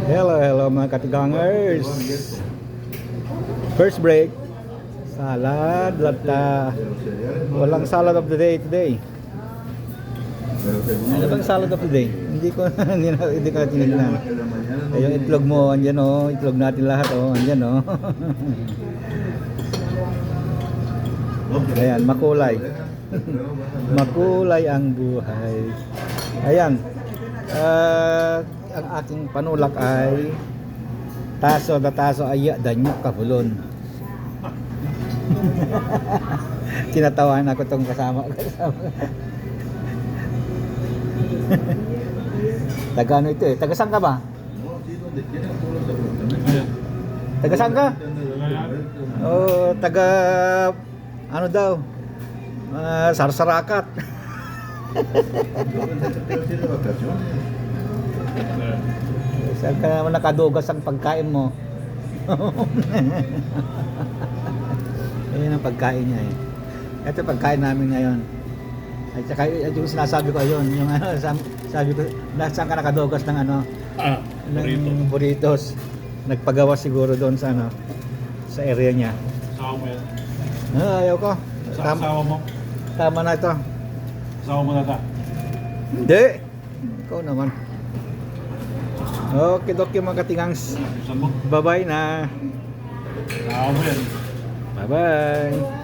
Hello mga katigangers. First break. Salad, lata. Walang salad of the day today. Ano bang salad of the day? Hindi ko tinignan. Yung itlog mo, andyan oh. Itlog natin lahat oh, andyan oh. Ayan, makulay. Makulay ang buhay. Ayan. Ang ating panulak ay taso ay danyo kabulon. Tinatawan ako tong kasama. Taga ano ito eh? Taga saan ka ba? Taga saan ka? Oh, taga ano daw? Sarsarakat. Saan ka naman nakadugas ang pagkain mo? Ayan ang pagkain niya eh. Ito pagkain namin ngayon. At saka yung sinasabi ko yun, yung sabi ko, saan ka nakadugas ng ano? Ng burritos. Nagpagawa siguro doon sa ano, sa area niya. Sawa mo yan? Ayaw ko. Sawa mo? Tama na ito. Sawa mo na ta? Hindi. Ikaw naman. Okay, mga katingangs. Saan mo? Bye-bye na. Sawa mo yan? Bye-bye.